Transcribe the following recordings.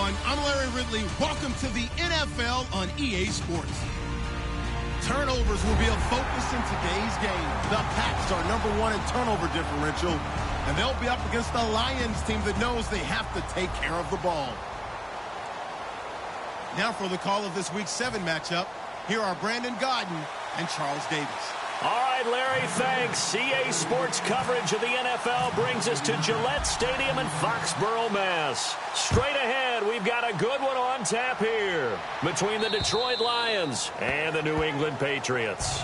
everyone. I'm Larry Ridley. Welcome to the NFL on EA Sports. Turnovers will be a focus in today's game. The Pats are #1 in turnover differential, and they'll be up against the Lions team that knows they have to take care of the ball. Now for the call of this Week 7 matchup, here are Brandon Godden and Charles Davis. All right, Larry, thanks. EA Sports coverage of the NFL brings us to Gillette Stadium in Foxborough, Mass. Straight ahead, we've got a good one on tap here between the Detroit Lions and the New England Patriots.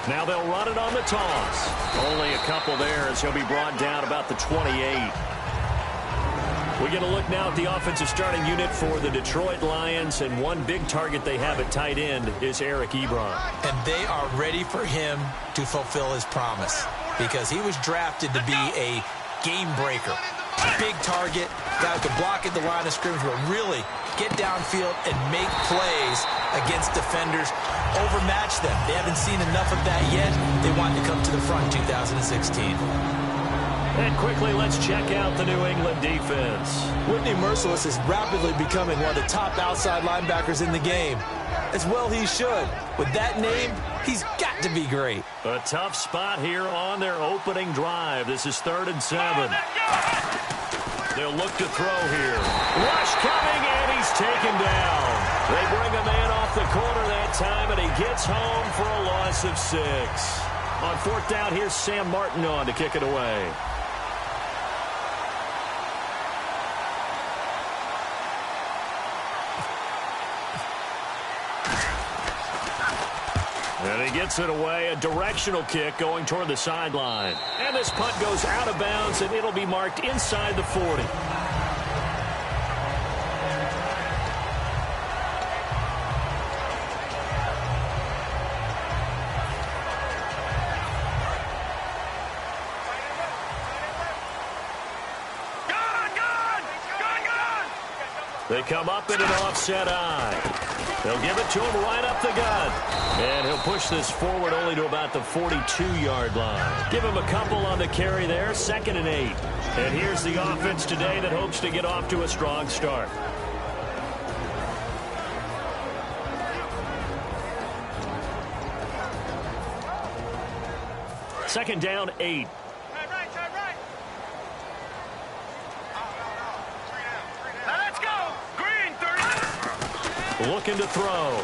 Now they'll run it on the toss. Only a couple there as he'll be brought down about the 28. We're going to look now at the offensive starting unit for the Detroit Lions, and one big target they have at tight end is Eric Ebron. And they are ready for him to fulfill his promise because he was drafted to be a game breaker. Big target, guy who can block at the line of scrimmage, but really get downfield and make plays against defenders, overmatch them. They haven't seen enough of that yet. They want to come to the front in 2016. And quickly, let's check out the New England defense. Whitney Mercilus is rapidly becoming one of the top outside linebackers in the game. As well he should. With that name, he's got to be great. A tough spot here on their opening drive. This is 3rd and 7. They'll look to throw here. Rush coming, and he's taken down. They bring a man off the corner that time, and he gets home for a loss of 6. On 4th down, here's Sam Martin on to kick it away. And he gets it away, a directional kick going toward the sideline. And this punt goes out of bounds, and it'll be marked inside the 40. They come up in an offset eye. They'll give it to him right up the gut. And he'll push this forward only to about the 42-yard line. Give him a couple on the carry there, 2nd and 8. And here's the offense today that hopes to get off to a strong start. Second down, 8. Looking to throw.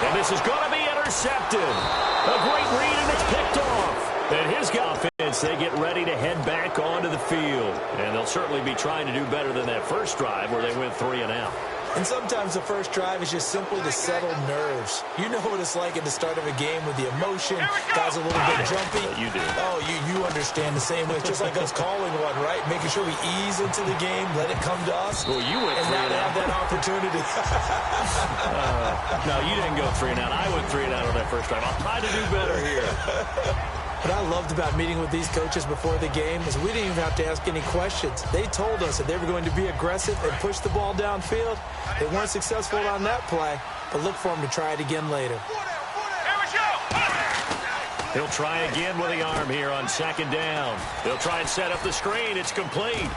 And this is going to be intercepted. A great read, and it's picked off. And his offense, they get ready to head back onto the field. And they'll certainly be trying to do better than that first drive where they went 3 and out. And sometimes the first drive is just simply to settle nerves. You know what it's like at the start of a game with the emotion. Guys a little bit jumpy. You do. Oh, you understand the same way. It's just like us calling one, right? Making sure we ease into the game, let it come to us. Well, you went 3 and out. Have that opportunity. No, you didn't go 3 and out. I went 3 and out on that first drive. I'll try to do better here. What I loved about meeting with these coaches before the game is we didn't even have to ask any questions. They told us that they were going to be aggressive and push the ball downfield. They weren't successful on that play, but look for them to try it again later. He'll try again with the arm here on 2nd down. They'll try and set up the screen. It's complete.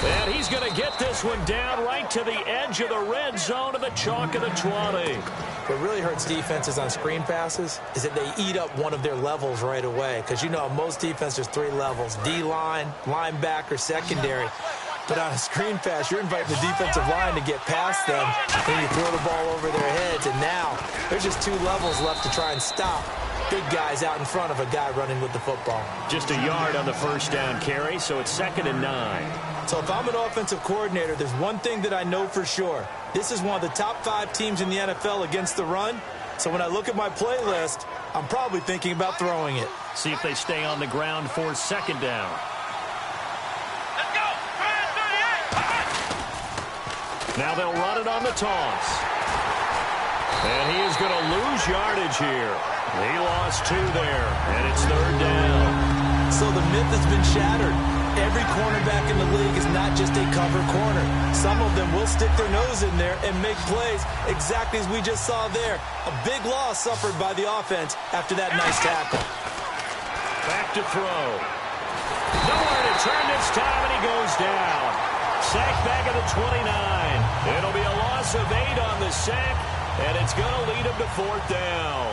And he's going to get this one down right to the edge of the red zone of the chalk of the 20. What really hurts defenses on screen passes is that they eat up one of their levels right away. Because, you know, most defense, there's 3 levels. D-line, linebacker, secondary. But on a screen pass, you're inviting the defensive line to get past them. Then you throw the ball over their heads. And now there's just 2 levels left to try and stop big guys out in front of a guy running with the football. Just a yard on the first down carry, so it's 2nd and 9. So if I'm an offensive coordinator, there's one thing that I know for sure. This is one of the top 5 teams in the NFL against the run. So when I look at my playlist, I'm probably thinking about throwing it. See if they stay on the ground for 2nd down. Let's go! Now they'll run it on the toss. And he is going to lose yardage here. He lost 2 there, and it's 3rd down. So the myth has been shattered. Every cornerback in the league is not just a cover corner. Some of them will stick their nose in there and make plays exactly as we just saw there. A big loss suffered by the offense after that nice tackle. Back to throw. Nowhere to turn this time, and he goes down. Sack back at the 29. It'll be a loss of 8 on the sack, and it's going to lead him to 4th down.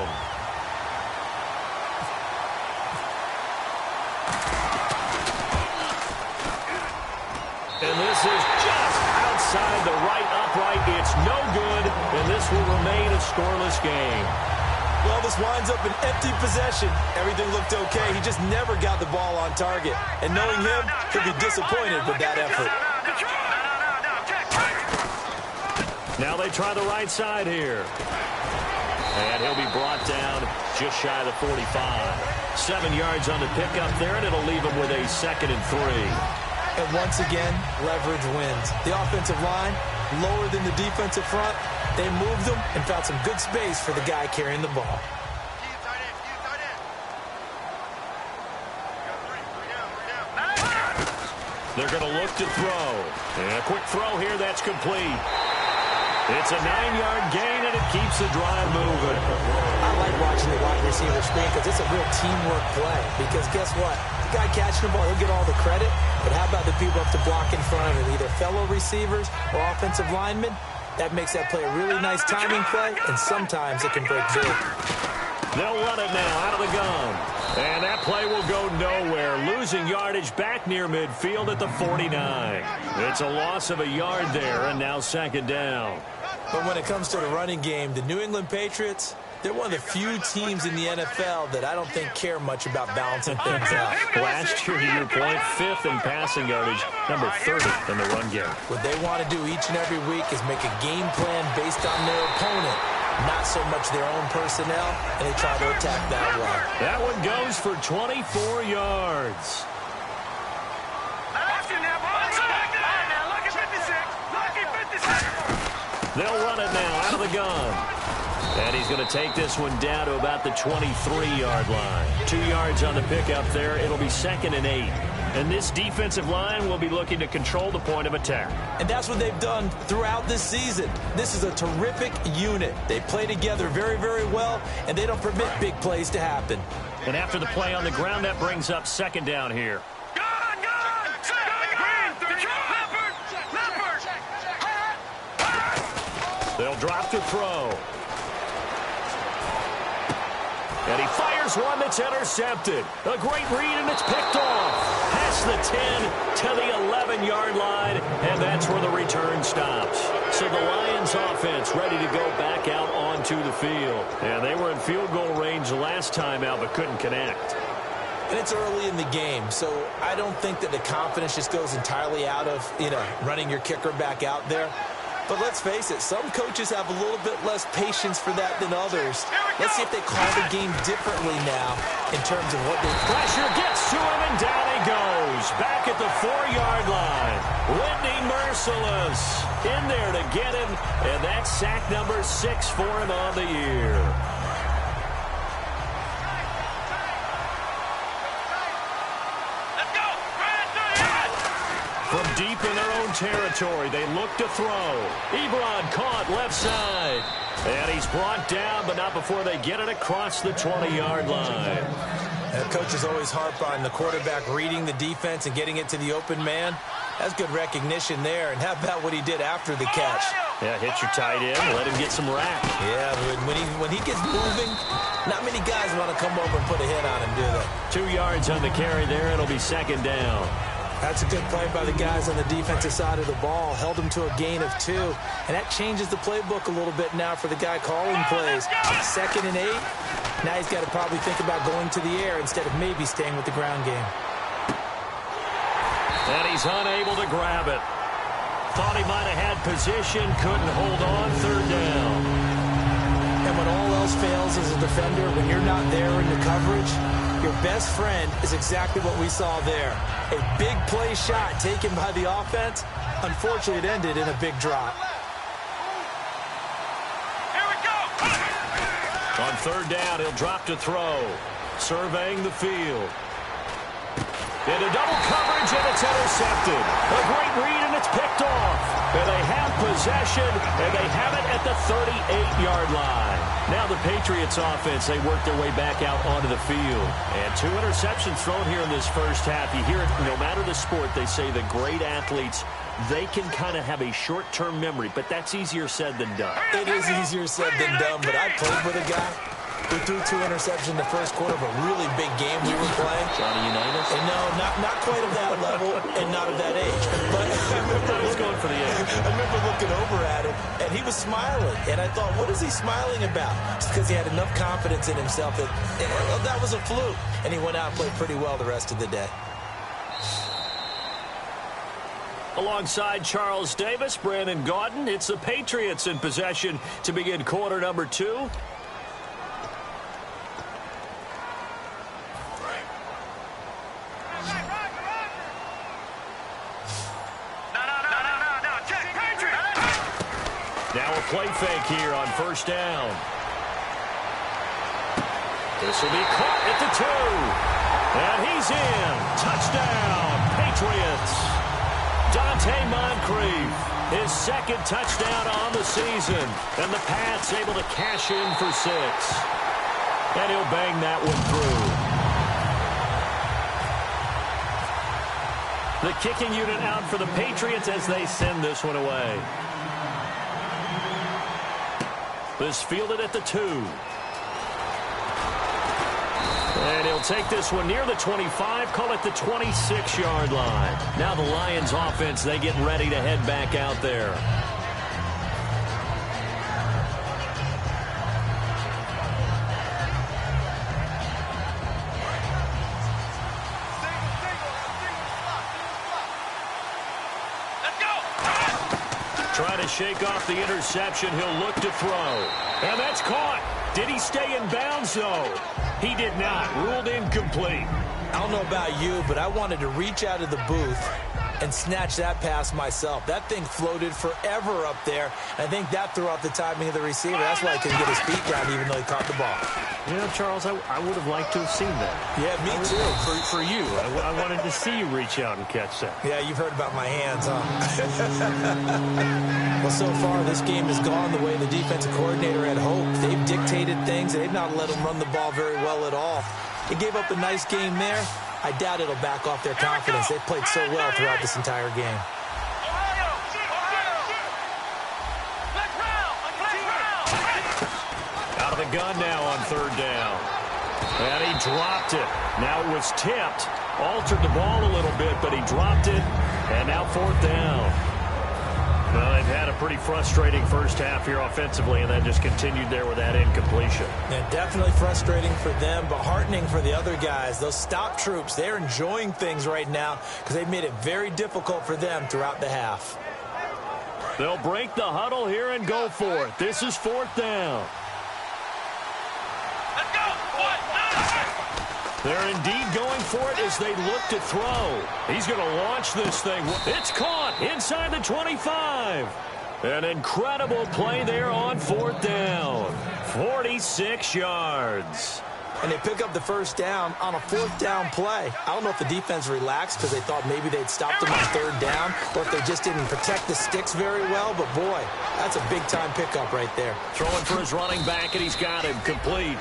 And this is just outside the right upright. It's no good, and this will remain a scoreless game. Well, this winds up an empty possession. Everything looked okay. He just never got the ball on target. And knowing him, he'll be disappointed with that effort. Now they try the right side here. And he'll be brought down just shy of the 45. 7 yards on the pickup there, and it'll leave him with a 2nd and 3. And once again, leverage wins. The offensive line, lower than the defensive front. They moved them and found some good space for the guy carrying the ball. They're going to look to throw. And a quick throw here, that's complete. It's a 9-yard gain, and it keeps the drive moving. I like watching the wide receiver screen because it's a real teamwork play. Because guess what? The guy catching the ball, he'll get all the credit. But how about the people up to block in front of him, either fellow receivers or offensive linemen? That makes that play a really nice timing play, and sometimes it can break big. They'll run it now out of the gun. And that play will go nowhere, losing yardage back near midfield at the 49. It's a loss of a yard there, and now 2nd down. But when it comes to the running game, the New England Patriots, they're one of the few teams in the NFL that I don't think care much about balancing things out. Last year, to your point, 5th in passing yardage, number 30 in the run game. What they want to do each and every week is make a game plan based on their opponent, not so much their own personnel, and they try to attack that way. That one goes for 24 yards. They'll run it now out of the gun. And he's going to take this one down to about the 23-yard line. 2 yards on the pickup there. It'll be 2nd and 8. And this defensive line will be looking to control the point of attack. And that's what they've done throughout this season. This is a terrific unit. They play together very, very well, and they don't permit big plays to happen. And after the play on the ground, that brings up 2nd down here. They'll drop to throw. And he fires one that's intercepted. A great read, and it's picked off. Past the 10 to the 11-yard line, and that's where the return stops. So the Lions offense ready to go back out onto the field. And they were in field goal range last time out, but couldn't connect. And it's early in the game, so I don't think that the confidence just goes entirely out of, running your kicker back out there. But let's face it, some coaches have a little bit less patience for that than others. Let's see if they call the game differently now in terms of what they... Pressure gets to him, and down he goes. Back at the 4-yard line. Whitney merciless in there to get him, and that's sack number 6 for him on the year. From deep in their own territory, they look to throw. Ebron caught left side. And he's brought down, but not before they get it across the 20-yard line. And coaches always harp on the quarterback reading the defense and getting it to the open man. That's good recognition there. And how about what he did after the catch? Yeah, hit your tight end, let him get some rack. Yeah, when he gets moving, not many guys want to come over and put a hit on him, do they? 2 yards on the carry there. It'll be 2nd down. That's a good play by the guys on the defensive side of the ball. Held him to a gain of 2. And that changes the playbook a little bit now for the guy calling plays. 2nd and 8. Now he's got to probably think about going to the air instead of maybe staying with the ground game. And he's unable to grab it. Thought he might have had position. Couldn't hold on. 3rd down. And when all else fails as a defender, when you're not there in the coverage, your best friend is exactly what we saw there. A big play shot taken by the offense. Unfortunately, it ended in a big drop. Here we go. On third down, he'll drop to throw. Surveying the field. Into double coverage, and it's intercepted. A great read, and it's picked off. And they have possession, and they have it at the 38-yard line. Now the Patriots offense, they work their way back out onto the field. And 2 interceptions thrown here in this first half. You hear it, no matter the sport, they say the great athletes, they can kind of have a short-term memory, but that's easier said than done. It is easier said than done, but I played with a guy who threw 2 interceptions in the first quarter of a really big game we were playing. Johnny Unitas? And no, not quite of that level and not of that age. But I was going for the age. I remember looking over at him, and he was smiling. And I thought, what is he smiling about? It's because he had enough confidence in himself that that was a fluke. And he went out and played pretty well the rest of the day. Alongside Charles Davis, Brandon Gaudin, it's the Patriots in possession to begin quarter number 2. Now a play fake here on first down. This will be caught at the 2. And he's in. Touchdown, Patriots. Dante Moncrief, his second touchdown on the season. And the Pats able to cash in for 6. And he'll bang that one through. The kicking unit out for the Patriots as they send this one away. This fielded at the 2. And he'll take this one near the 25, call it the 26-yard line. Now the Lions offense, they get ready to head back out there. Trying to shake off the interception. He'll look to throw. And that's caught. Did he stay in bounds, though? He did not. Ruled incomplete. I don't know about you, but I wanted to reach out of the booth and snatch that pass myself. That thing floated forever up there. I think that threw off the timing of the receiver. That's why he couldn't get his feet down even though he caught the ball. You know, Charles, I would have liked to have seen that. Yeah, me too. For you. I wanted to see you reach out and catch that. Yeah, you've heard about my hands, huh? Well, so far, this game has gone the way the defensive coordinator had hoped. They've dictated things. They've not let them run the ball very well at all. They gave up a nice game there. I doubt it'll back off their confidence. They've played so well throughout this entire game. Out of the gun now on third down. And he dropped it. Now it was tipped. Altered the ball a little bit, but he dropped it. And now fourth down. Well, they've had a pretty frustrating first half here offensively, and then just continued there with that incompletion. Yeah, definitely frustrating for them, but heartening for the other guys. Those stop troops, they're enjoying things right now because they've made it very difficult for them throughout the half. They'll break the huddle here and go for it. This is fourth down. Let's go. They're indeed going for it as they look to throw. He's going to launch this thing. It's caught inside the 25. An incredible play there on fourth down. 46 yards. And they pick up the first down on a fourth down play. I don't know if the defense relaxed because they thought maybe they'd stopped them on third down or if they just didn't protect the sticks very well. But, boy, that's a big-time pickup right there. Throwing for his running back, and he's got him complete.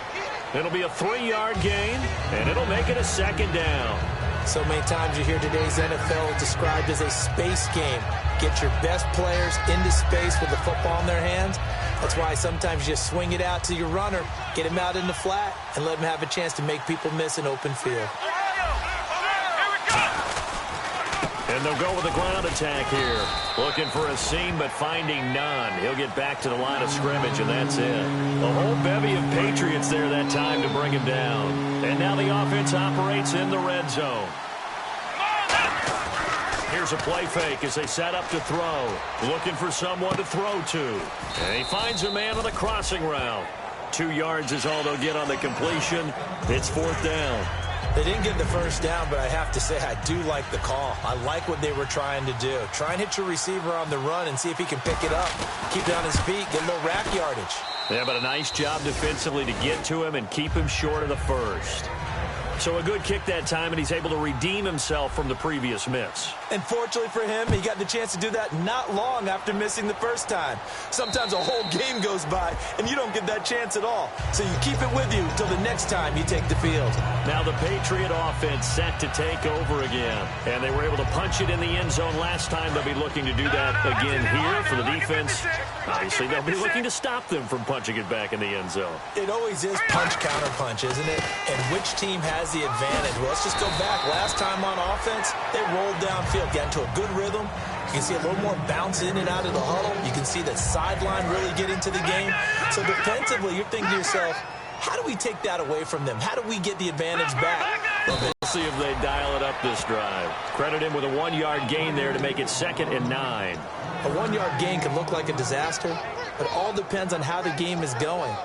It'll be a 3-yard gain, and it'll make it a second down. So many times you hear today's NFL described as a space game. Get your best players into space with the football in their hands. That's why sometimes you just swing it out to your runner, get him out in the flat, and let him have a chance to make people miss an open field. And they'll go with a ground attack here. Looking for a seam, but finding none. He'll get back to the line of scrimmage, and that's it. A whole bevy of Patriots there that time to bring him down. And now the offense operates in the red zone. Here's a play fake as they set up to throw. Looking for someone to throw to. And he finds a man on the crossing route. 2 yards is all they'll get on the completion. It's fourth down. They didn't get the first down, but I have to say I do like the call. I like what they were trying to do. Try and hit your receiver on the run and see if he can pick it up. Keep it on his feet, get a little rack yardage. Yeah, but a nice job defensively to get to him and keep him short of the first. So a good kick that time, and he's able to redeem himself from the previous miss. And fortunately for him, he got the chance to do that not long after missing the first time. Sometimes a whole game goes by, and you don't get that chance at all. So you keep it with you until the next time you take the field. Now the Patriot offense set to take over again. And they were able to punch it in the end zone last time. They'll be looking to do that again here for the defense. Obviously, they'll be looking to stop them from punching it back in the end zone. It always is punch-counter-punch, isn't it? And which team has the advantage? Well, let's just go back. Last time on offense, they rolled downfield, got into a good rhythm. You can see a little more bounce in and out of the huddle. You can see the sideline really get into the game. So defensively, you're thinking to yourself, how do we take that away from them? How do we get the advantage back? We'll see if they dial it up this drive. Credit him with a 1-yard gain there to make it 2nd and 9. A 1-yard gain can look like a disaster, but it all depends on how the game is going.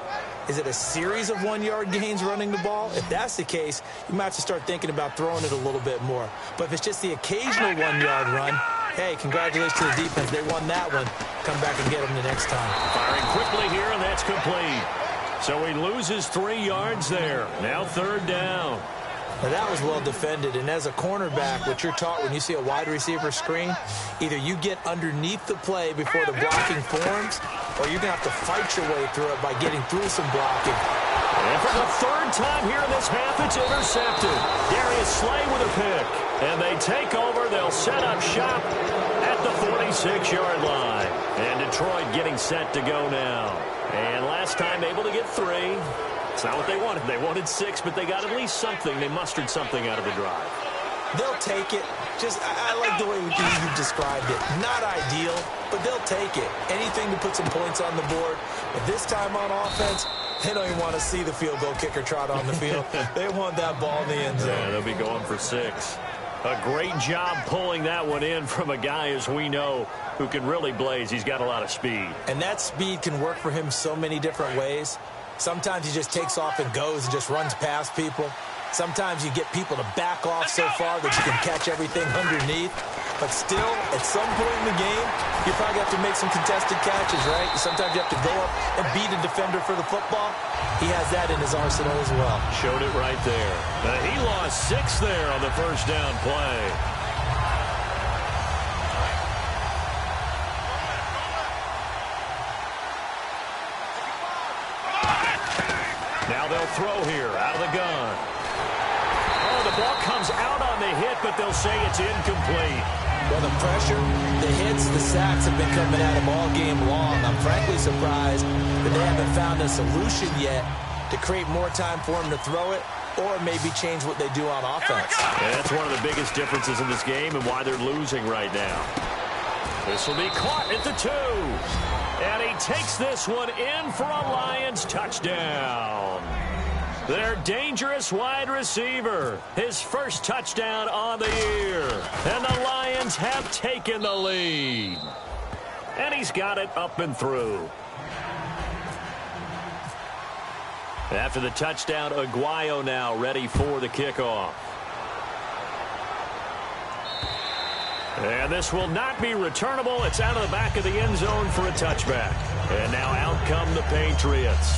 Is it a series of 1-yard gains running the ball? If that's the case, you might have to start thinking about throwing it a little bit more. But if it's just the occasional 1-yard run, hey, congratulations to the defense. They won that one. Come back and get them the next time. Firing quickly here, and that's complete. So he loses 3 yards there. Now 3rd down. Now that was well defended, and as a cornerback, what you're taught when you see a wide receiver screen, either you get underneath the play before the blocking forms, or you're going to have to fight your way through it by getting through some blocking. And for the 3rd time here in this half, it's intercepted. Darius Slay with a pick. And they take over. They'll set up shop at the 46-yard line. And Detroit getting set to go now. And last time able to get 3. It's not what they wanted. They wanted 6, but they got at least something. They mustered something out of the drive. They'll take it. Just, I like the way you described it. Not ideal, but they'll take it. Anything to put some points on the board. But this time on offense, they don't even want to see the field goal kicker trot on the field. They want that ball in the end zone. Yeah, they'll be going for 6. A great job pulling that one in from a guy, as we know, who can really blaze. He's got a lot of speed. And that speed can work for him so many different ways. Sometimes he just takes off and goes and just runs past people. Sometimes you get people to back off so far that you can catch everything underneath. But still, at some point in the game, you probably have to make some contested catches, right? Sometimes you have to go up and beat a defender for the football. He has that in his arsenal as well. Showed it right there. He lost 6 there on the first down play. Now they'll throw here out of the gun. Oh, the ball comes out on the hit, but they'll say it's incomplete. Well, the pressure, the hits, the sacks have been coming at him all game long. I'm frankly surprised that they haven't found a solution yet to create more time for him to throw it or maybe change what they do on offense. Yeah, that's one of the biggest differences in this game and why they're losing right now. This will be caught at the 2. And he takes this one in for a Lions touchdown. Their dangerous wide receiver. His first touchdown on the year. And the Lions have taken the lead. And he's got it up and through. After the touchdown, Aguayo now ready for the kickoff. And this will not be returnable. It's out of the back of the end zone for a touchback. And now out come the Patriots.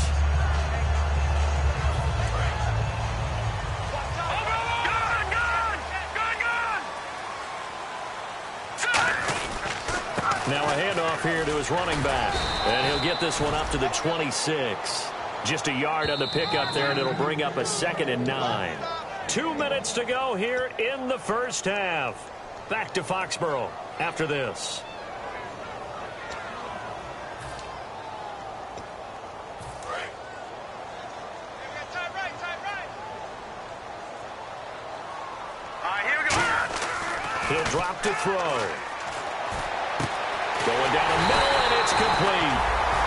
Now a handoff here to his running back. And he'll get this one up to the 26. Just a yard on the pickup there, and it'll bring up a 2nd and 9. 2 minutes to go here in the first half. Back to Foxborough after this. He'll drop to throw. Going down the middle, and it's complete.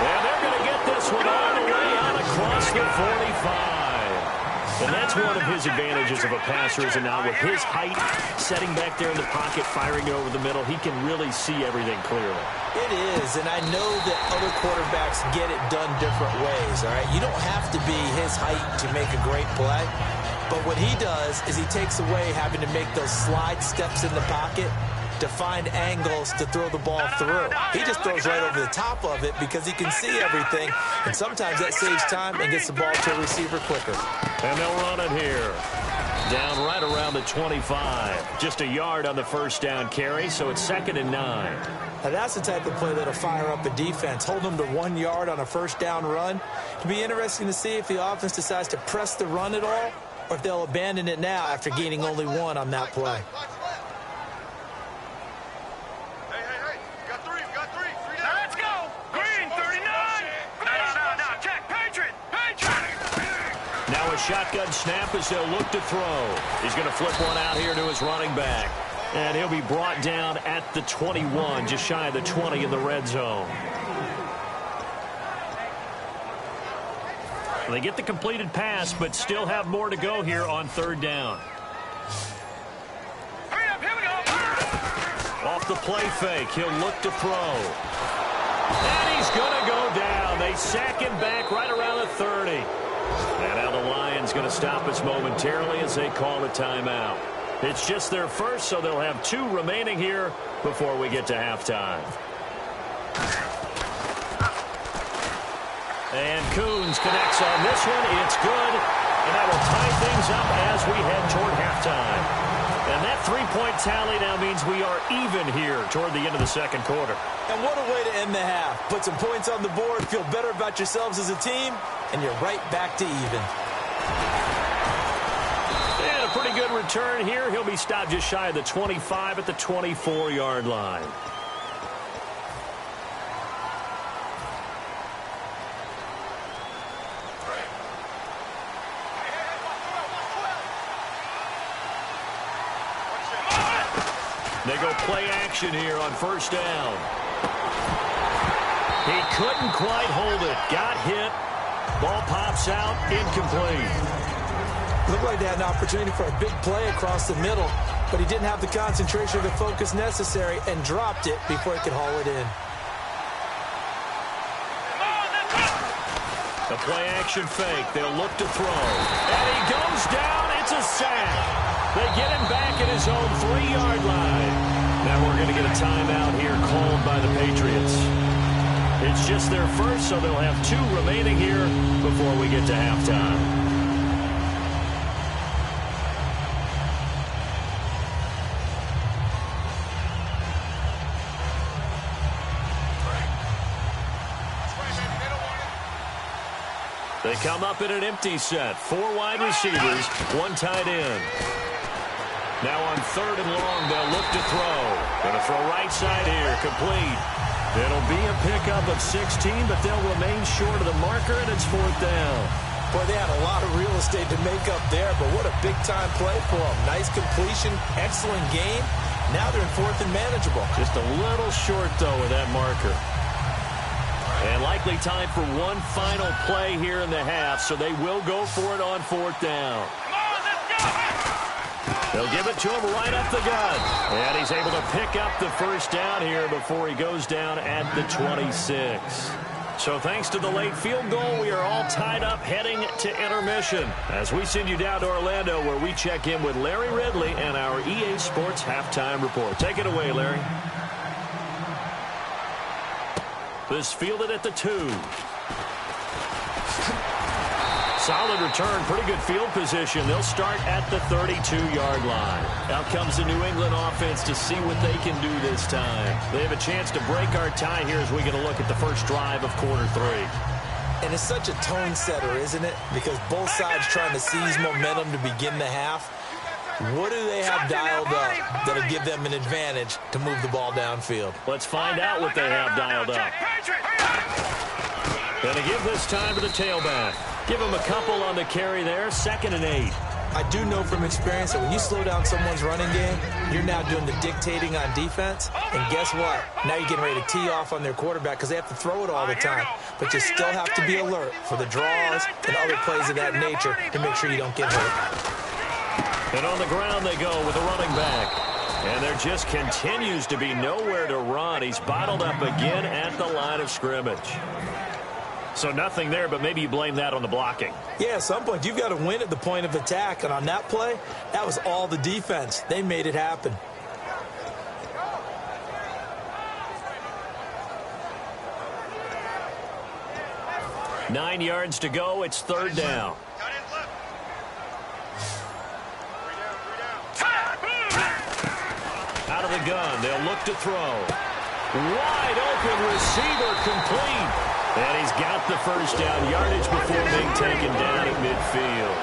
And they're going to get this one all the way out across the 45. And that's one of his advantages of a passer, is now with his height, setting back there in the pocket, firing over the middle, he can really see everything clearly. It is, and I know that other quarterbacks get it done different ways, all right? You don't have to be his height to make a great play, but what he does is he takes away having to make those slide steps in the pocket to find angles to throw the ball through. He just throws right over the top of it because he can see everything, and sometimes that saves time and gets the ball to a receiver quicker. And they'll run it here. Down right around the 25. Just a yard on the first down carry, so it's 2nd and 9. Now that's the type of play that'll fire up a defense. Hold them to 1 yard on a first down run. It'll be interesting to see if the offense decides to press the run at all, or if they'll abandon it now after gaining only 1 on that play. Now a shotgun snap as they'll look to throw. He's going to flip one out here to his running back. And he'll be brought down at the 21, just shy of the 20 in the red zone. They get the completed pass, but still have more to go here on 3rd down. Hurry up, here we go. Off the play fake, he'll look to throw. And he's going to go down. They sack him back right around the 30. And now the Lions going to stop us momentarily as they call a timeout. It's just their first, so they'll have 2 remaining here before we get to halftime. And Coons connects on this one. It's good. And that will tie things up as we head toward halftime. And that 3-point tally now means we are even here toward the end of the 2nd quarter. And what a way to end the half. Put some points on the board, feel better about yourselves as a team, and you're right back to even. And a pretty good return here. He'll be stopped just shy of the 25 at the 24-yard line. They go play action here on 1st down. He couldn't quite hold it. Got hit. Ball pops out. Incomplete. Looked like they had an opportunity for a big play across the middle, but he didn't have the concentration or the focus necessary and dropped it before he could haul it in. The play action fake. They'll look to throw. And he goes down. It's a sack. They get him back at his own 3-yard line. Now we're going to get a timeout here called by the Patriots. It's just their first, so they'll have 2 remaining here before we get to halftime. They come up in an empty set. 4 wide receivers, 1 tight end. Now on 3rd and long, they'll look to throw. Going to throw right side here, complete. It'll be a pickup of 16, but they'll remain short of the marker, and it's 4th down. Boy, they had a lot of real estate to make up there, but what a big-time play for them. Nice completion, excellent game. Now they're in 4th and manageable. Just a little short, though, with that marker. And likely time for one final play here in the half, so they will go for it on 4th down. Come on, let's go. They'll give it to him right up the gut. And he's able to pick up the first down here before he goes down at the 26. So thanks to the late field goal, we are all tied up heading to intermission as we send you down to Orlando, where we check in with Larry Ridley and our EA Sports Halftime Report. Take it away, Larry. This fielded at the 2. Solid return, pretty good field position. They'll start at the 32-yard line. Out comes the New England offense to see what they can do this time. They have a chance to break our tie here as we get a look at the first drive of quarter 3. And it's such a tone setter, isn't it? Because both sides trying to seize momentum to begin the half. What do they have dialed up that'll give them an advantage to move the ball downfield? Let's find out what they have dialed up. Going to give this time to the tailback. Give him a couple on the carry there. 2nd and 8. I do know from experience that when you slow down someone's running game, you're now doing the dictating on defense. And guess what? Now you're getting ready to tee off on their quarterback because they have to throw it all the time. But you still have to be alert for the draws and other plays of that nature to make sure you don't get hurt. And on the ground they go with a running back. And there just continues to be nowhere to run. He's bottled up again at the line of scrimmage. So nothing there, but maybe you blame that on the blocking. Yeah, at some point, you've got to win at the point of attack. And on that play, that was all the defense. They made it happen. Nine yards to go. It's third down. Out of the gun. They'll look to throw. Wide open receiver complete. And he's got the first down yardage before being taken down at midfield.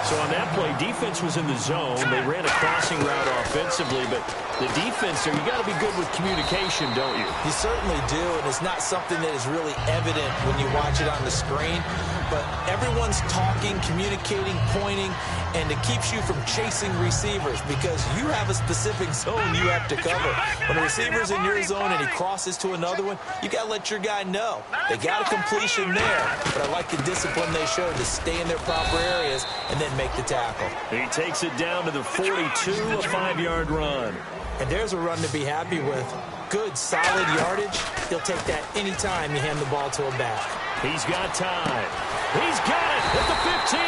So on that play, defense was in the zone. They ran a crossing route offensively, but the defense there, you got to be good with communication, don't you? You certainly do, and it's not something that is really evident when you watch it on the screen. But everyone's talking, communicating, pointing, and it keeps you from chasing receivers because you have a specific zone you have to cover. When a receiver's in your zone and he crosses to another one, you got to let your guy know. They got a completion there, but I like the discipline they showed to stay in their proper areas and then make the tackle. He takes it down to the 42, a 5-yard run. And there's a run to be happy with. Good, solid yardage. He'll take that anytime you hand the ball to a back. He's got time. He's got it at the 15.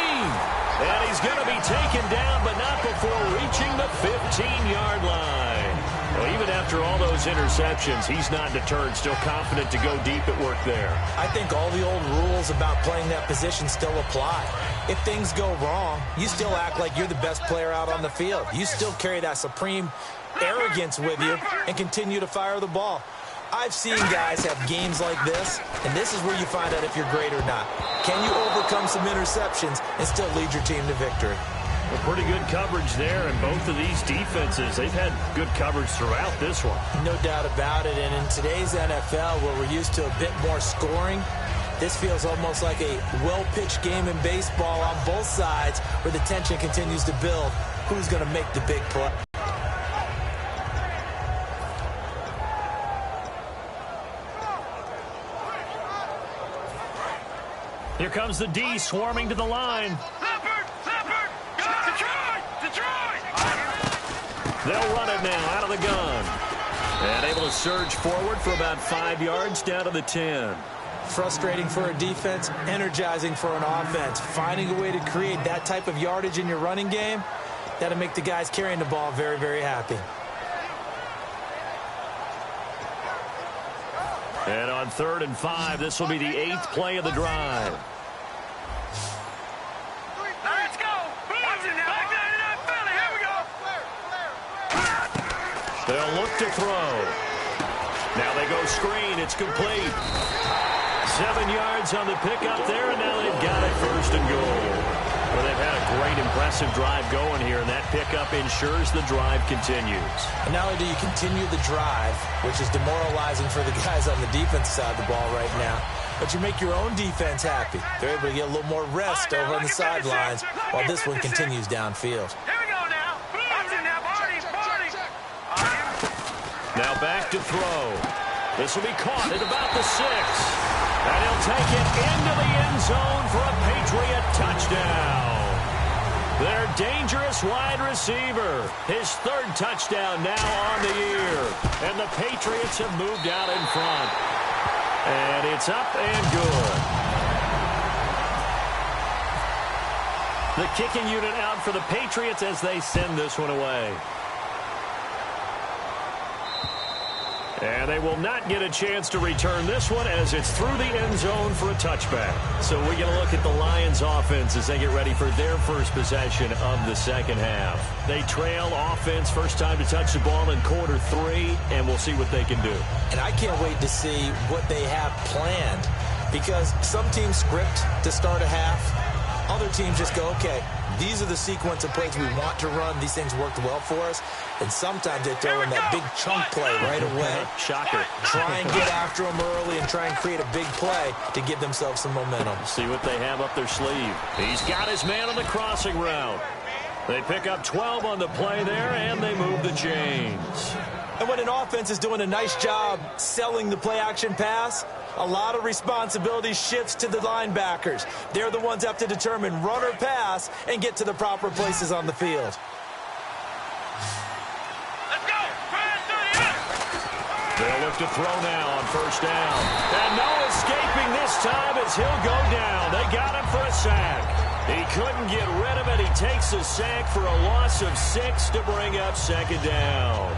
And he's going to be taken down, but not before reaching the 15-yard line. Well, even after all those interceptions, he's not deterred, still confident to go deep at work there. I think all the old rules about playing that position still apply. If things go wrong, you still act like you're the best player out on the field. You still carry that supreme arrogance with you and continue to fire the ball. I've seen guys have games like this, and this is where you find out if you're great or not. Can you overcome some interceptions and still lead your team to victory? Well, pretty good coverage there, and both of these defenses, they've had good coverage throughout this one. No doubt about it, and in today's NFL, where we're used to a bit more scoring, this feels almost like a well-pitched game in baseball on both sides where the tension continues to build. Who's going to make the big play? Here comes the D swarming to the line. They'll run it now out of the gun. And able to surge forward for about 5 yards down to the 10. Frustrating for a defense, energizing for an offense. Finding a way to create that type of yardage in your running game, that'll make the guys carrying the ball very, very happy. And on 3rd and 5, this will be the 8th play of the drive. Let's go. Here we go. They'll look to throw. Now they go screen. It's complete. 7 yards on the pickup there, and now they've got it 1st and goal. Well, they've had a great, impressive drive going here, and that pickup ensures the drive continues. And not only do you continue the drive, which is demoralizing for the guys on the defense side of the ball right now, but you make your own defense happy. They're able to get a little more rest over on the sidelines while this one continues downfield. Here we go now. Party. Now back to throw. This will be caught at about the 6. And he'll take it into the end zone for a Patriot touchdown. Their dangerous wide receiver. His 3rd touchdown now on the year. And the Patriots have moved out in front. And it's up and good. The kicking unit out for the Patriots as they send this one away. And they will not get a chance to return this one as it's through the end zone for a touchback. So we're going to look at the Lions offense as they get ready for their first possession of the second half. They trail offense, first time to touch the ball in quarter 3, and we'll see what they can do. And I can't wait to see what they have planned because some teams script to start a half. Other teams just go, okay, these are the sequence of plays we want to run. These things worked well for us. And sometimes they throw in that big chunk play right away. Shocker. Try and get after them early and try and create a big play to give themselves some momentum. See what they have up their sleeve. He's got his man on the crossing route. They pick up 12 on the play there, and they move the chains. And when an offense is doing a nice job selling the play-action pass, a lot of responsibility shifts to the linebackers. They're the ones that have to determine run or pass and get to the proper places on the field. Let's go. They'll look to throw now on first down. And no escaping this time as he'll go down. They got him for a sack. He couldn't get rid of it. He takes a sack for a loss of 6 to bring up second down.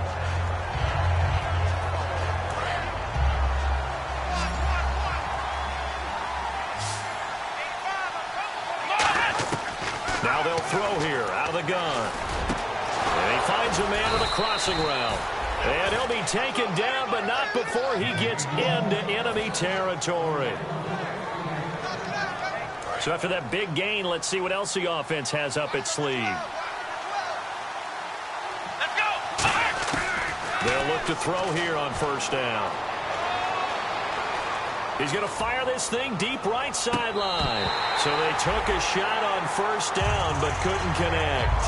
Now they'll throw here out of the gun. And he finds a man in the crossing route. And he'll be taken down, but not before he gets into enemy territory. So after that big gain, let's see what else the offense has up its sleeve. Let's go. They'll look to throw here on first down. He's going to fire this thing deep right sideline. So they took a shot on first down, but couldn't connect.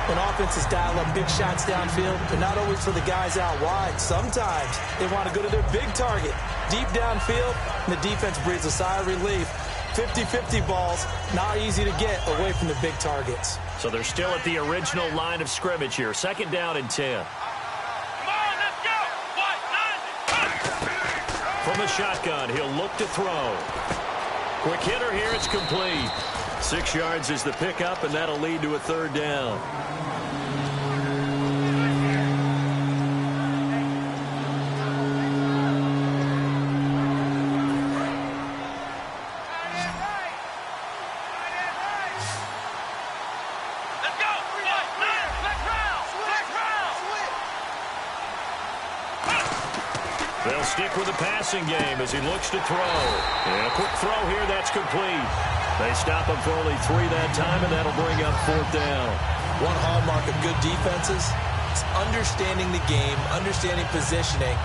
When offenses dial up big shots downfield, they're not always for the guys out wide. Sometimes they want to go to their big target. Deep downfield, and the defense breathes a sigh of relief. 50-50 balls, not easy to get away from the big targets. So they're still at the original line of scrimmage here. Second down and 10. From the shotgun, he'll look to throw. Quick hitter here, it's complete. 6 yards is the pickup, and that'll lead to a third down. They'll stick with the passing game as he looks to throw. And a quick throw here, that's complete. They stop him for only 3 that time, and that'll bring up fourth down. One hallmark of good defenses is understanding the game, understanding positioning,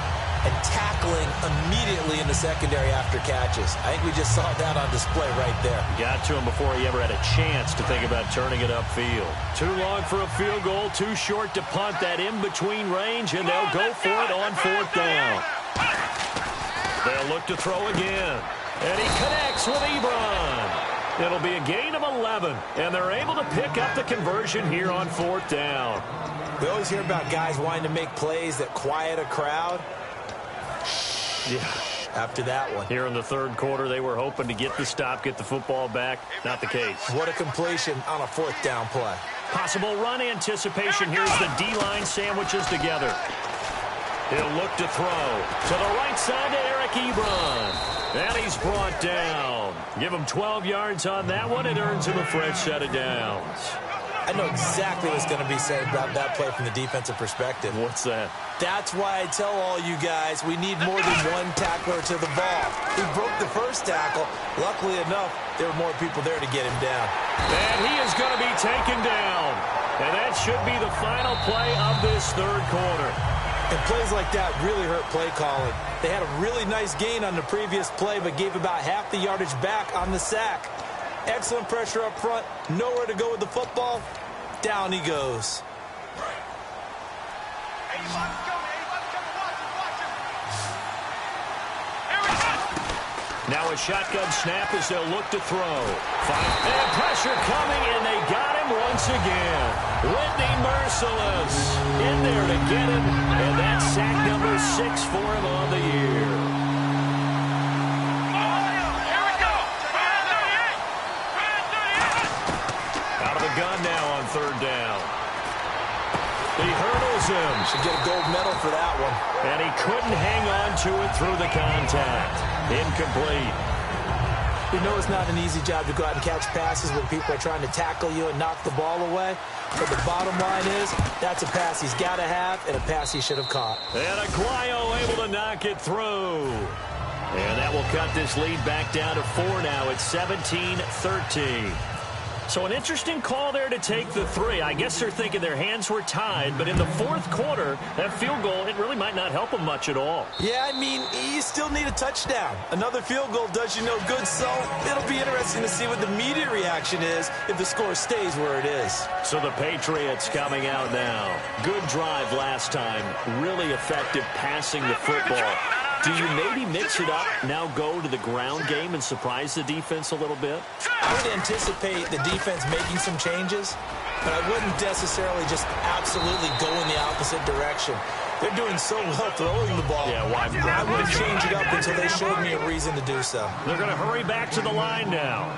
and tackling immediately in the secondary after catches. I think we just saw that on display right there. Got to him before he ever had a chance to think about turning it upfield. Too long for a field goal, too short to punt that in-between range, and they'll go for it on fourth down. They'll look to throw again. And he connects with Ebron. It'll be a gain of 11, and they're able to pick up the conversion here on fourth down. We always hear about guys wanting to make plays that quiet a crowd. Yeah. After that one. Here in the third quarter, they were hoping to get the stop, get the football back. Not the case. What a completion on a fourth down play. Possible run anticipation. Here's the D-line sandwiches together. He'll look to throw to the right side to Eric Ebron. And he's brought down. Give him 12 yards on that one. It earns him a fresh set of downs. I know exactly what's going to be said about that play from the defensive perspective. What's that? That's why I tell all you guys we need more than one tackler to the ball. We broke the first tackle. Luckily enough, there were more people there to get him down. And he is going to be taken down. And that should be the final play of this third quarter. And plays like that really hurt play calling. They had a really nice gain on the previous play, but gave about half the yardage back on the sack. Excellent pressure up front. Nowhere to go with the football. Down he goes. Now a shotgun snap as they'll look to throw. And pressure coming, and they got him once again. Whitney Merciless in there to get him, and that's sack number 6 for him on the year. Out of the gun now on third down. He hurdles him. Should get a gold medal for that one. And he couldn't hang on to it through the contact. Incomplete. We know it's not an easy job to go out and catch passes when people are trying to tackle you and knock the ball away. But the bottom line is, that's a pass he's got to have and a pass he should have caught. And Aguayo able to knock it through. And that will cut this lead back down to 4 now. It's 17-13. So an interesting call there to take the 3. I guess they're thinking their hands were tied, but in the fourth quarter, that field goal, it really might not help them much at all. Yeah, I mean, you still need a touchdown. Another field goal does you no good, so it'll be interesting to see what the media reaction is if the score stays where it is. So the Patriots coming out now. Good drive last time. Really effective passing the football. Do you maybe mix it up, now go to the ground game and surprise the defense a little bit? I would anticipate the defense making some changes, but I wouldn't necessarily just absolutely go in the opposite direction. They're doing so well throwing the ball. Yeah, why? I wouldn't change it up until they showed me a reason to do so. They're going to hurry back to the line now.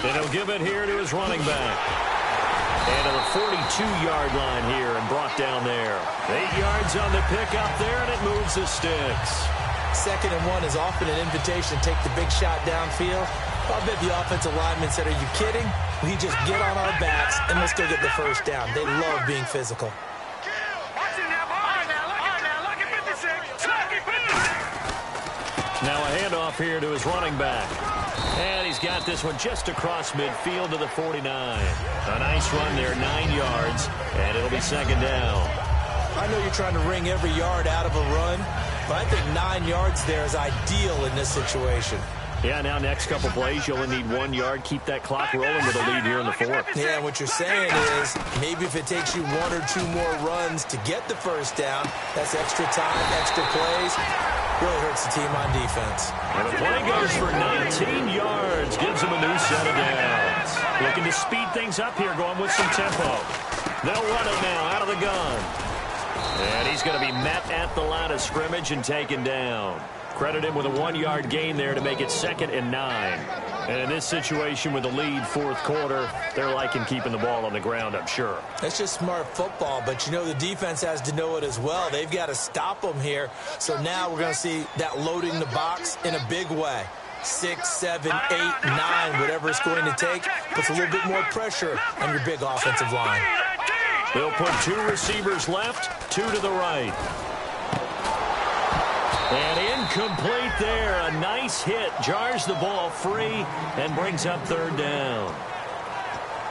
And he'll give it here to his running back. And to the 42-yard line here and brought down there. 8 yards on the pick up there, and it moves the sticks. 2nd and 1 is often an invitation to take the big shot downfield. I bet the offensive lineman said, are you kidding? We just get on our backs and let's go get the first down. They love being physical. Now a handoff here to his running back. And he's got this one just across midfield to the 49. A nice run there, 9 yards, and it'll be 2nd down. I know you're trying to wring every yard out of a run, but I think 9 yards there is ideal in this situation. Yeah, now next couple plays, you only need 1 yard. Keep that clock rolling with a lead here in the 4th. Yeah, and what you're saying is maybe if it takes you 1 or 2 more runs to get the first down, that's extra time, extra plays. Really hurts the team on defense. And the play goes for 19 yards. Gives them a new set of downs. Looking to speed things up here, going with some tempo. They'll run it now out of the gun. And he's going to be met at the line of scrimmage and taken down. Credit him with a 1-yard gain there to make it 2nd and 9. And in this situation with the lead, 4th quarter, they're liking keeping the ball on the ground, I'm sure. That's just smart football, but you know the defense has to know it as well. They've got to stop them here. So now we're going to see that loading the box in a big way. 6, 7, 8, 9, whatever it's going to take, puts a little bit more pressure on your big offensive line. They'll put 2 receivers left, 2 to the right. And incomplete there. A nice hit. Jars the ball free and brings up 3rd down.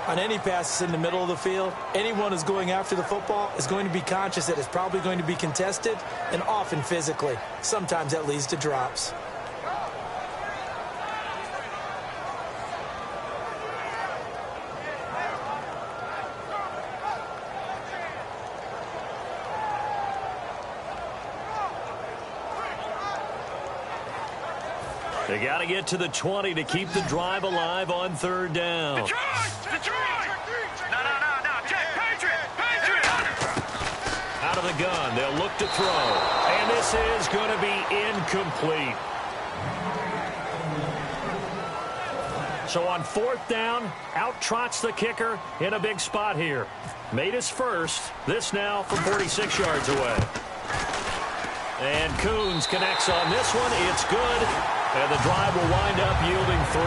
On any passes in the middle of the field, anyone who's going after the football is going to be conscious that it's probably going to be contested and often physically. Sometimes that leads to drops. They got to get to the 20 to keep the drive alive on 3rd down. Detroit! No. Patriot! Out of the gun, they'll look to throw. And this is going to be incomplete. So on 4th down, out trots the kicker in a big spot here. Made his first. This now from 46 yards away. And Coons connects on this one. It's good. And the drive will wind up yielding 3.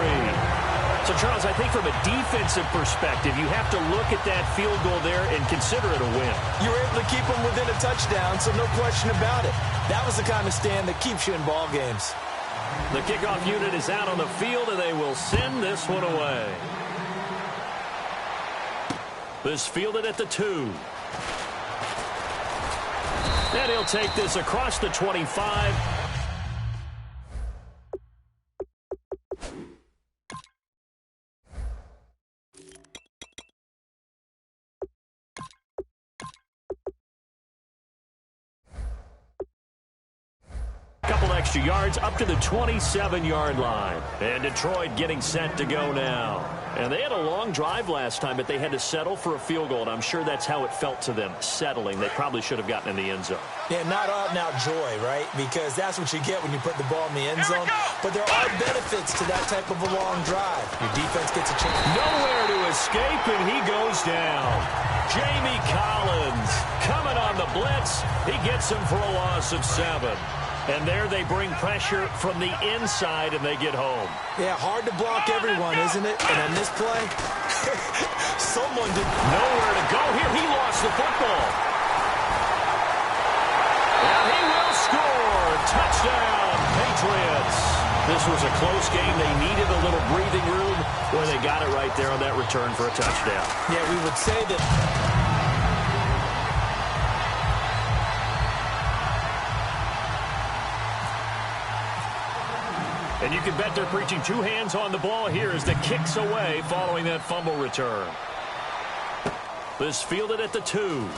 So, Charles, I think from a defensive perspective, you have to look at that field goal there and consider it a win. You were able to keep them within a touchdown, so no question about it. That was the kind of stand that keeps you in ball games. The kickoff unit is out on the field, and they will send this one away. This fielded at the 2. And he'll take this across the 25. Couple extra yards up to the 27-yard line. And Detroit getting set to go now. And they had a long drive last time, but they had to settle for a field goal, and I'm sure that's how it felt to them, settling. They probably should have gotten in the end zone. Yeah, not out-and-out joy, right? Because that's what you get when you put the ball in the end zone. But there are benefits to that type of a long drive. Your defense gets a chance. Nowhere to escape, and he goes down. Jamie Collins coming on the blitz. He gets him for a loss of 7. And there they bring pressure from the inside, and they get home. Yeah, hard to block everyone, isn't it? And on this play, someone did nowhere to go here. He lost the football. And he will score. Touchdown, Patriots. This was a close game. They needed a little breathing room where they got it right there on that return for a touchdown. Yeah, we would say that. And you can bet they're preaching two hands on the ball here as the kick's away following that fumble return. This fielded at the 2.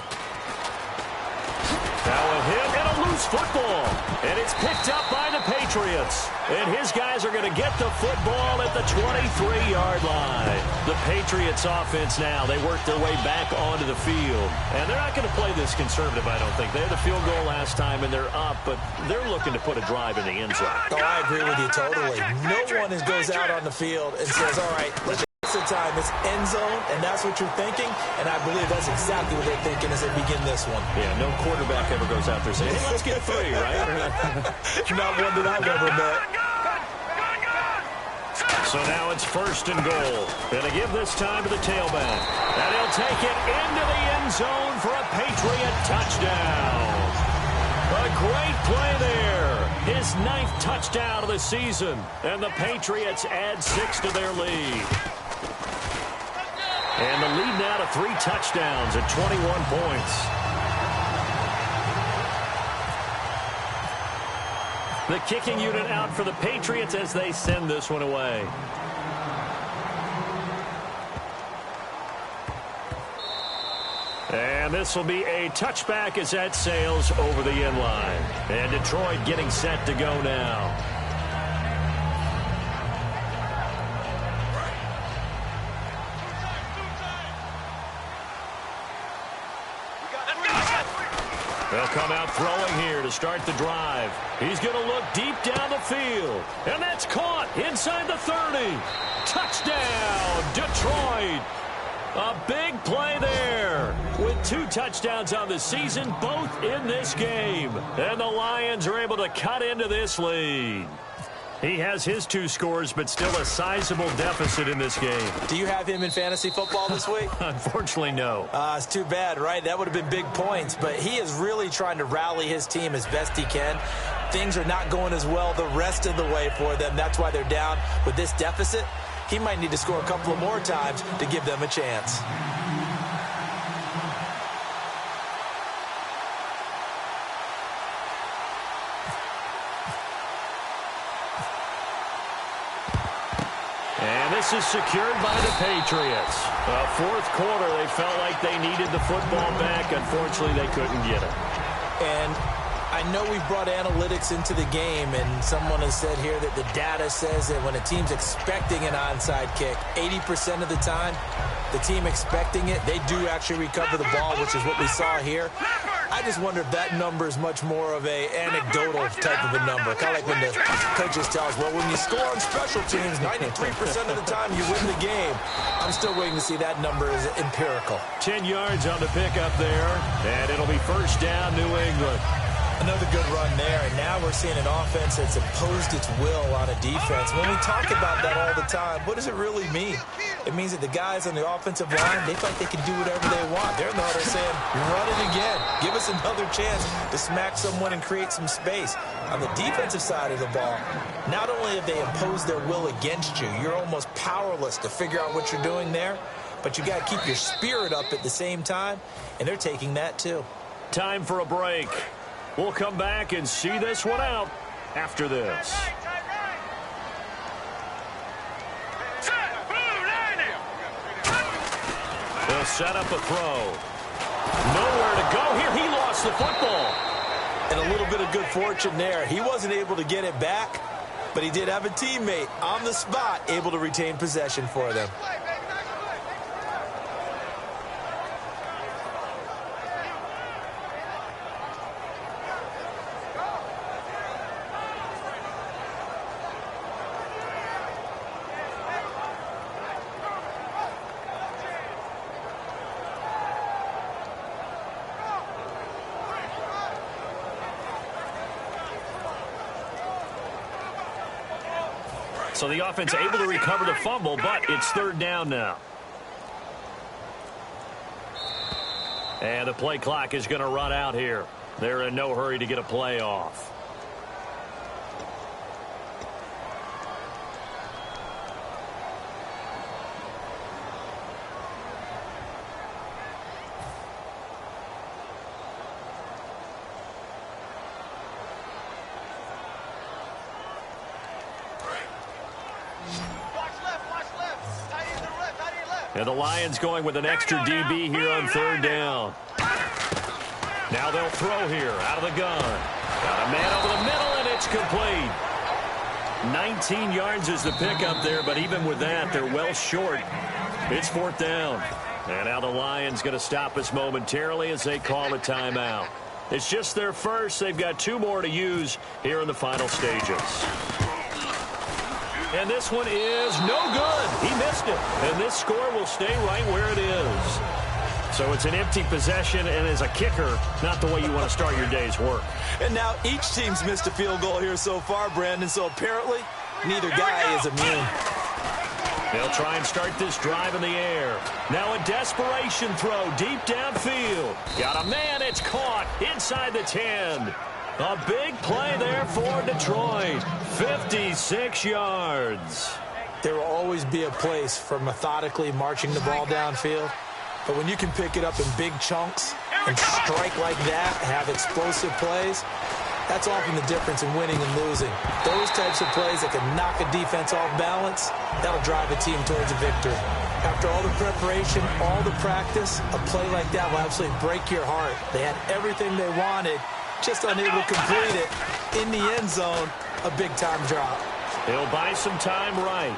Now a hit and a loose football. And it's picked up by the Patriots. And his guys are going to get the football at the 23-yard line. The Patriots offense now, they work their way back onto the field. And they're not going to play this conservative, I don't think. They had the field goal last time, and they're up, but they're looking to put a drive in the end zone. Oh, I agree with you totally. No one goes out on the field and says, all right, let's the time it's end zone, and that's what you're thinking, and I believe that's exactly what they're thinking as they begin this one. Yeah, no quarterback ever goes out there saying, hey, let's get 3, right? Not one that I've ever met. So now it's 1st and goal. Gonna give this time to the tailback. And he'll take it into the end zone for a Patriot touchdown. A great play there. His 9th touchdown of the season. And the Patriots add 6 to their lead. And the lead now to 3 touchdowns at 21 points. The kicking unit out for the Patriots as they send this one away. And this will be a touchback as that sails over the end line. And Detroit getting set to go now. They'll come out throwing here to start the drive. He's going to look deep down the field. And that's caught inside the 30. Touchdown, Detroit. A big play there with 2 touchdowns on the season, both in this game. And the Lions are able to cut into this lead. He has his 2 scores, but still a sizable deficit in this game. Do you have him in fantasy football this week? Unfortunately, no. It's too bad, right? That would have been big points, but he is really trying to rally his team as best he can. Things are not going as well the rest of the way for them. That's why they're down with this deficit. He might need to score a couple of more times to give them a chance. And this is secured by the Patriots. 4th quarter, they felt like they needed the football back. Unfortunately, they couldn't get it. And I know we've brought analytics into the game, and someone has said here that the data says that when a team's expecting an onside kick, 80% of the time, the team expecting it, they do actually recover the ball, which is what we saw here. I just wonder if that number is much more of a anecdotal type of a number. Kind of like when the coaches tell us, well, when you score on special teams, 93% of the time you win the game. I'm still waiting to see that number is empirical. 10 yards on the pickup there, and it'll be 1st down, New England. Another good run there, and now we're seeing an offense that's imposed its will on a defense. When we talk about that all the time, what does it really mean? It means that the guys on the offensive line, they feel like they can do whatever they want. They're in the huddle saying, run it again. Give us another chance to smack someone and create some space. On the defensive side of the ball, not only have they imposed their will against you, you're almost powerless to figure out what you're doing there, but you got to keep your spirit up at the same time, and they're taking that too. Time for a break. We'll come back and see this one out after this. They'll set up a throw. Nowhere to go here. He lost the football. And a little bit of good fortune there. He wasn't able to get it back, but he did have a teammate on the spot able to retain possession for them. So the offense able to recover the fumble, but it's 3rd down now. And the play clock is going to run out here. They're in no hurry to get a play off. And the Lions going with an extra DB here on third down. Now they'll throw here out of the gun. Got a man over the middle, and it's complete. 19 yards is the pickup there, but even with that, they're well short. It's fourth down. And now the Lions going to stop us momentarily as they call a timeout. It's just their first. They've got 2 more to use here in the final stages. And this one is no good. He missed it. And this score will stay right where it is. So it's an empty possession, and as a kicker, not the way you want to start your day's work. And now each team's missed a field goal here so far, Brandon, so apparently neither guy is immune. They'll try and start this drive in the air. Now a desperation throw deep downfield. Got a man, it's caught inside the 10. A big play there for Detroit. 56 yards. There will always be a place for methodically marching the ball downfield. But when you can pick it up in big chunks and strike like that, have explosive plays, that's often the difference in winning and losing. Those types of plays that can knock a defense off balance, that'll drive a team towards a victory. After all the preparation, all the practice, a play like that will absolutely break your heart. They had everything they wanted, just unable to complete it. In the end zone, a big-time drop. He'll buy some time right.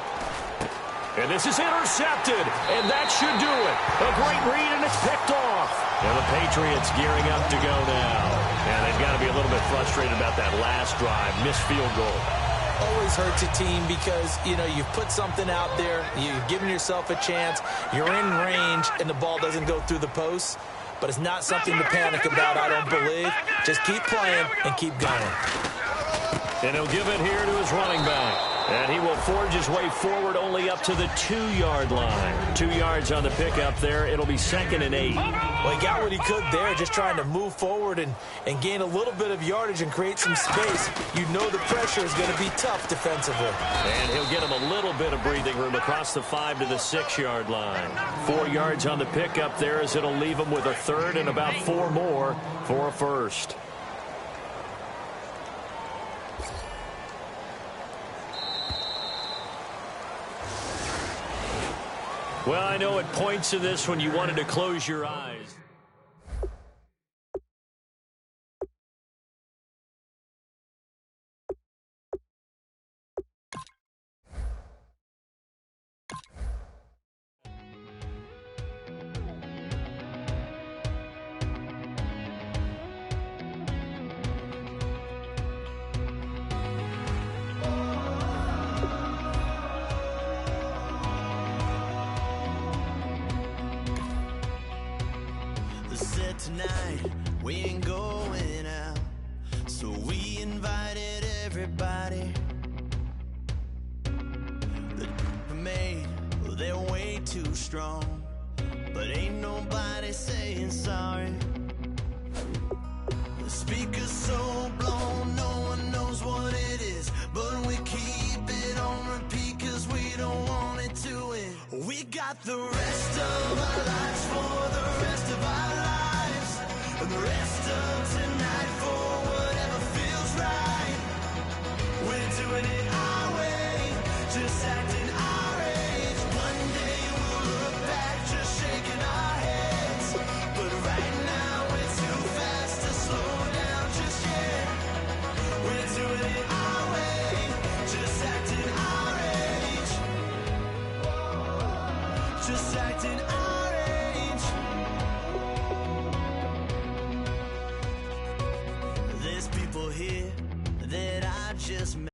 And this is intercepted, and that should do it. A great read, and it's picked off. And the Patriots gearing up to go now. And they've got to be a little bit frustrated about that last drive, missed field goal. Always hurts a team because, you know, you've put something out there, you've given yourself a chance, you're in range, and the ball doesn't go through the posts. But it's not something to panic about, I don't believe. Just keep playing and keep going. And he'll give it here to his running back. And he will forge his way forward only up to the 2-yard line. 2 yards on the pickup there. It'll be 2nd and 8. Well, he got what he could there, just trying to move forward and gain a little bit of yardage and create some space. You know the pressure is going to be tough defensively. And he'll get him a little bit of breathing room across the 5 to the 6-yard line. 4 yards on the pickup there as it'll leave him with a 3rd and about 4 more for a first. Well, I know at points in this when you wanted to close your eyes. Tonight we ain't going out, so we invited everybody. The made, well, they're way too strong, but ain't nobody saying sorry. The speaker's so blown, no one knows what it is, but we keep it on repeat 'cause we don't want it to end. We got the rest of our lives for the rest of our lives. And the rest of tonight for whatever feels right. We're doing it our way, just acting our age. One day we'll look back just shaking our heads, but right now we're too fast to slow down just yet. We're doing it our way, just acting our age. Just acting our age. Here that I just met.